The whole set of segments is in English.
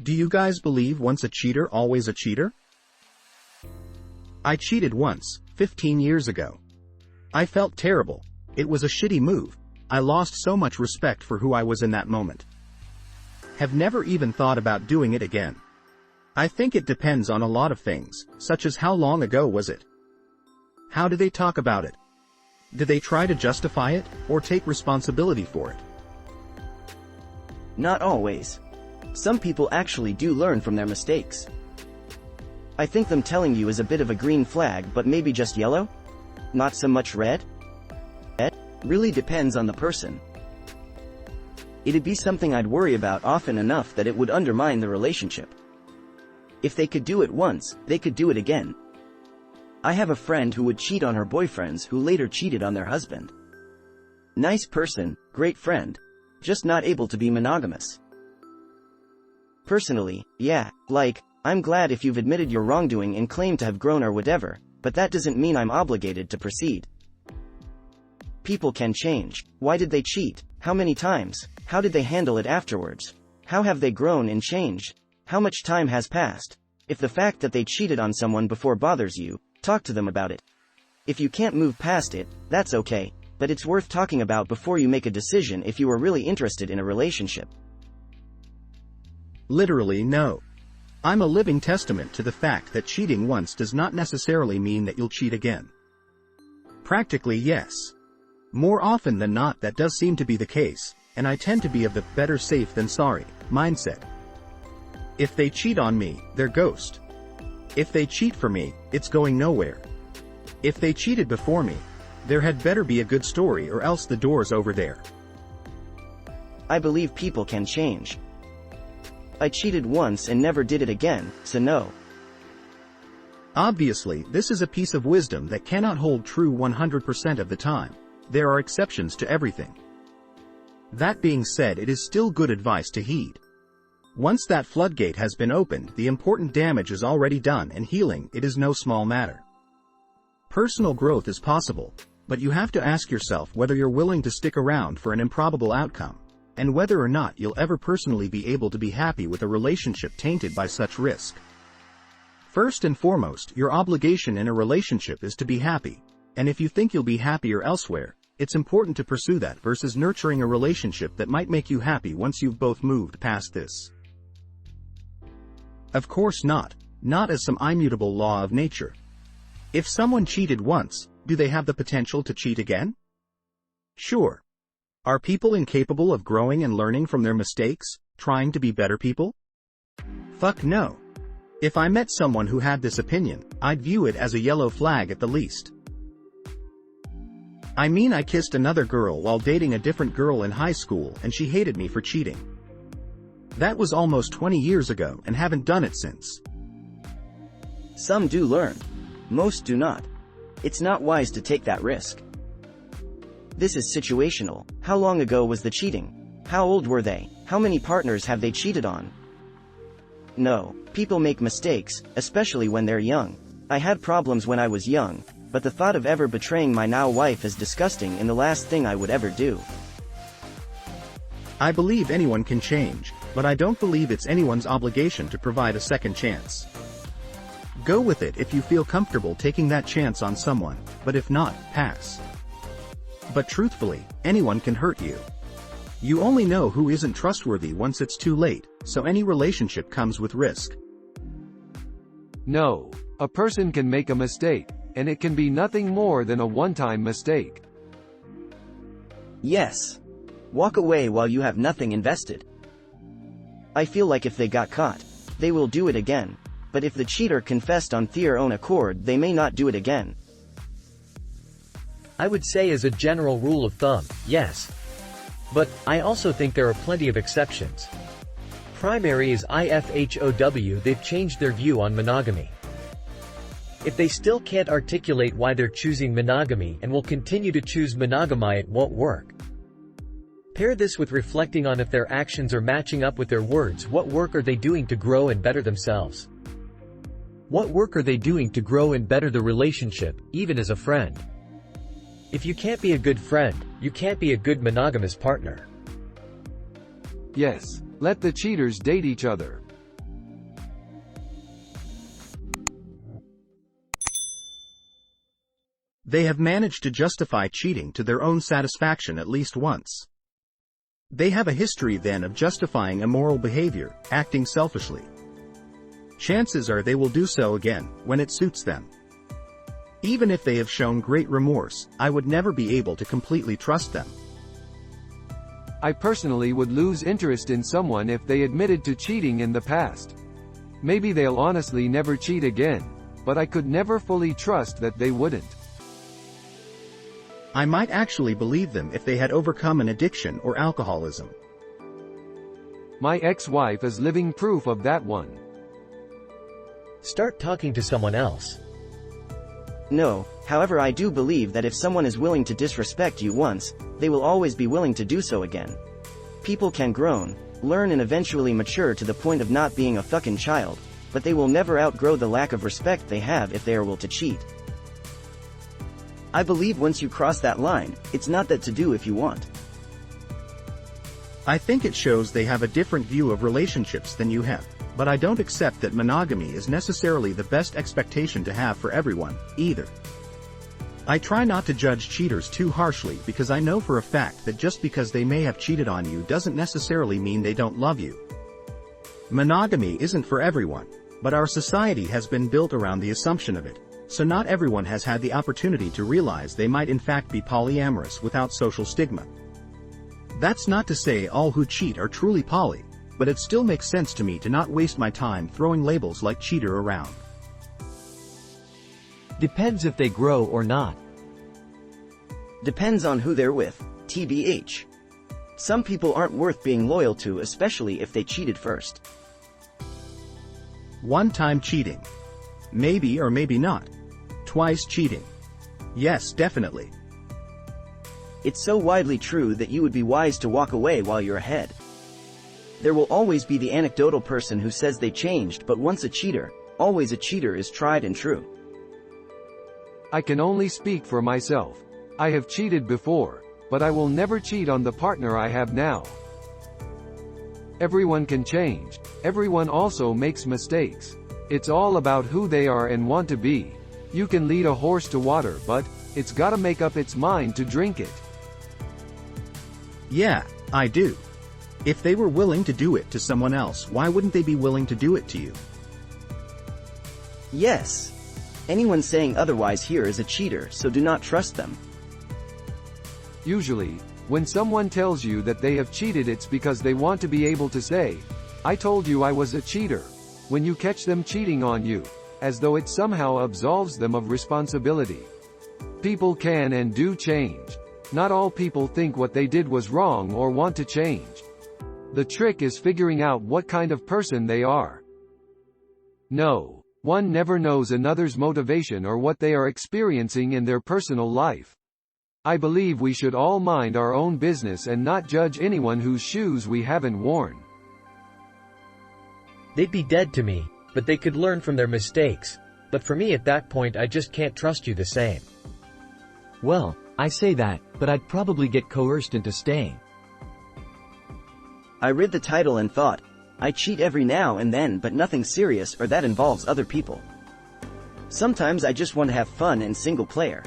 Do you guys believe once a cheater, always a cheater? I cheated once, 15 years ago. I felt terrible. It was a shitty move. I lost so much respect for who I was in that moment. Have never even thought about doing it again. I think it depends on a lot of things, such as how long ago was it? How do they talk about it? Do they try to justify it, or take responsibility for it? Not always. Some people actually do learn from their mistakes. I think them telling you is a bit of a green flag, but maybe just yellow? Not so much red? It really depends on the person. It'd be something I'd worry about often enough that it would undermine the relationship. If they could do it once, they could do it again. I have a friend who would cheat on her boyfriends who later cheated on their husband. Nice person, great friend. Just not able to be monogamous. Personally, yeah, like, I'm glad if you've admitted your wrongdoing and claim to have grown or whatever, but that doesn't mean I'm obligated to proceed. People can change. Why did they cheat? How many times? How did they handle it afterwards? How have they grown and changed? How much time has passed? If the fact that they cheated on someone before bothers you, talk to them about it. If you can't move past it, that's okay, but it's worth talking about before you make a decision if you are really interested in a relationship. Literally no. I'm a living testament to the fact that cheating once does not necessarily mean that you'll cheat again. Practically yes. More often than not that does seem to be the case, and I tend to be of the better safe than sorry mindset. If they cheat on me, they're ghost. If they cheat for me, it's going nowhere. If they cheated before me, there had better be a good story or else the door's over there. I believe people can change. I cheated once and never did it again, so no. Obviously, this is a piece of wisdom that cannot hold true 100% of the time. There are exceptions to everything. That being said, it is still good advice to heed. Once that floodgate has been opened, the important damage is already done, and healing it is no small matter. Personal growth is possible, but you have to ask yourself whether you're willing to stick around for an improbable outcome, and whether or not you'll ever personally be able to be happy with a relationship tainted by such risk. First and foremost, your obligation in a relationship is to be happy, and if you think you'll be happier elsewhere, it's important to pursue that versus nurturing a relationship that might make you happy once you've both moved past this. Of course not as some immutable law of nature. If someone cheated once, do they have the potential to cheat again? Sure. Are people incapable of growing and learning from their mistakes, trying to be better people? Fuck no. If I met someone who had this opinion, I'd view it as a yellow flag at the least. I mean, I kissed another girl while dating a different girl in high school and she hated me for cheating. That was almost 20 years ago and haven't done it since. Some do learn. Most do not. It's not wise to take that risk. This is situational. How long ago was the cheating? How old were they? How many partners have they cheated on? No, people make mistakes, especially when they're young. I had problems when I was young, but the thought of ever betraying my now wife is disgusting and the last thing I would ever do. I believe anyone can change, but I don't believe it's anyone's obligation to provide a second chance. Go with it if you feel comfortable taking that chance on someone, but if not, pass. But truthfully, anyone can hurt you. You only know who isn't trustworthy once it's too late, so any relationship comes with risk. No, a person can make a mistake, and it can be nothing more than a one-time mistake. Yes. Walk away while you have nothing invested. I feel like if they got caught, they will do it again, but if the cheater confessed on their own accord, they may not do it again. I would say as a general rule of thumb, yes. But I also think there are plenty of exceptions. Primary is IFHOW, they've changed their view on monogamy. If they still can't articulate why they're choosing monogamy and will continue to choose monogamy, it won't work. Pair this with reflecting on if their actions are matching up with their words. What work are they doing to grow and better themselves? What work are they doing to grow and better the relationship, even as a friend? If you can't be a good friend, you can't be a good monogamous partner. Yes, let the cheaters date each other. They have managed to justify cheating to their own satisfaction at least once. They have a history then of justifying immoral behavior, acting selfishly. Chances are they will do so again, when it suits them. Even if they have shown great remorse, I would never be able to completely trust them. I personally would lose interest in someone if they admitted to cheating in the past. Maybe they'll honestly never cheat again, but I could never fully trust that they wouldn't. I might actually believe them if they had overcome an addiction or alcoholism. My ex-wife is living proof of that one. Start talking to someone else. No, however, I do believe that if someone is willing to disrespect you once, they will always be willing to do so again. People can grow, learn and eventually mature to the point of not being a fucking child, but they will never outgrow the lack of respect they have if they are will to cheat. I believe once you cross that line, it's not that to do if you want. I think it shows they have a different view of relationships than you have, but I don't accept that monogamy is necessarily the best expectation to have for everyone, either. I try not to judge cheaters too harshly because I know for a fact that just because they may have cheated on you doesn't necessarily mean they don't love you. Monogamy isn't for everyone, but our society has been built around the assumption of it, so not everyone has had the opportunity to realize they might in fact be polyamorous without social stigma. That's not to say all who cheat are truly poly, but it still makes sense to me to not waste my time throwing labels like cheater around. Depends if they grow or not. Depends on who they're with, TBH. Some people aren't worth being loyal to, especially if they cheated first. One-time cheating. Maybe or maybe not. Twice cheating. Yes, definitely. It's so widely true that you would be wise to walk away while you're ahead. There will always be the anecdotal person who says they changed, but once a cheater, always a cheater is tried and true. I can only speak for myself. I have cheated before, but I will never cheat on the partner I have now. Everyone can change. Everyone also makes mistakes. It's all about who they are and want to be. You can lead a horse to water, but it's gotta make up its mind to drink it. Yeah, I do. If they were willing to do it to someone else, why wouldn't they be willing to do it to you? Yes. Anyone saying otherwise here is a cheater, so do not trust them. Usually, when someone tells you that they have cheated, it's because they want to be able to say, "I told you I was a cheater," when you catch them cheating on you, as though it somehow absolves them of responsibility. People can and do change. Not all people think what they did was wrong or want to change. The trick is figuring out what kind of person they are. No. One never knows another's motivation or what they are experiencing in their personal life. I believe we should all mind our own business and not judge anyone whose shoes we haven't worn. They'd be dead to me, but they could learn from their mistakes. But for me at that point, I just can't trust you the same. Well, I say that, but I'd probably get coerced into staying. I read the title and thought, I cheat every now and then, but nothing serious or that involves other people. Sometimes I just want to have fun and single player.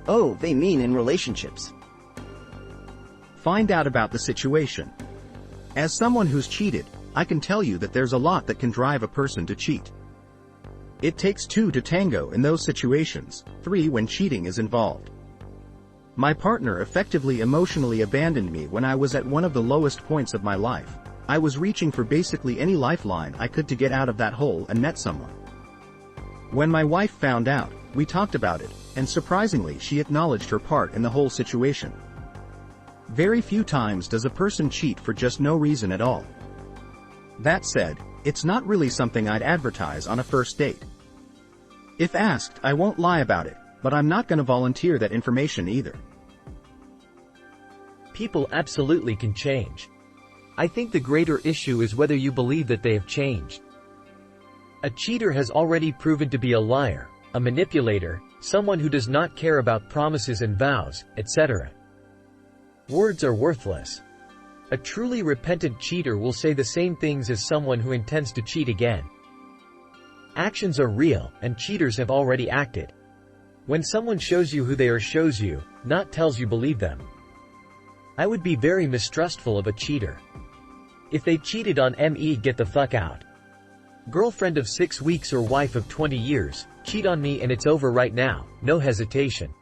Oh, they mean in relationships. Find out about the situation. As someone who's cheated, I can tell you that there's a lot that can drive a person to cheat. It takes two to tango in those situations, three when cheating is involved. My partner effectively emotionally abandoned me when I was at one of the lowest points of my life. I was reaching for basically any lifeline I could to get out of that hole and met someone. When my wife found out, we talked about it, and surprisingly she acknowledged her part in the whole situation. Very few times does a person cheat for just no reason at all. That said, it's not really something I'd advertise on a first date. If asked, I won't lie about it, but I'm not going to volunteer that information either. People absolutely can change. I think the greater issue is whether you believe that they have changed. A cheater has already proven to be a liar, a manipulator, someone who does not care about promises and vows, etc. Words are worthless. A truly repentant cheater will say the same things as someone who intends to cheat again. Actions are real, and cheaters have already acted. When someone shows you who they are, shows you, not tells you, believe them. I would be very mistrustful of a cheater. If they cheated on me, get the fuck out. Girlfriend of 6 weeks or wife of 20 years, cheat on me and it's over right now, no hesitation.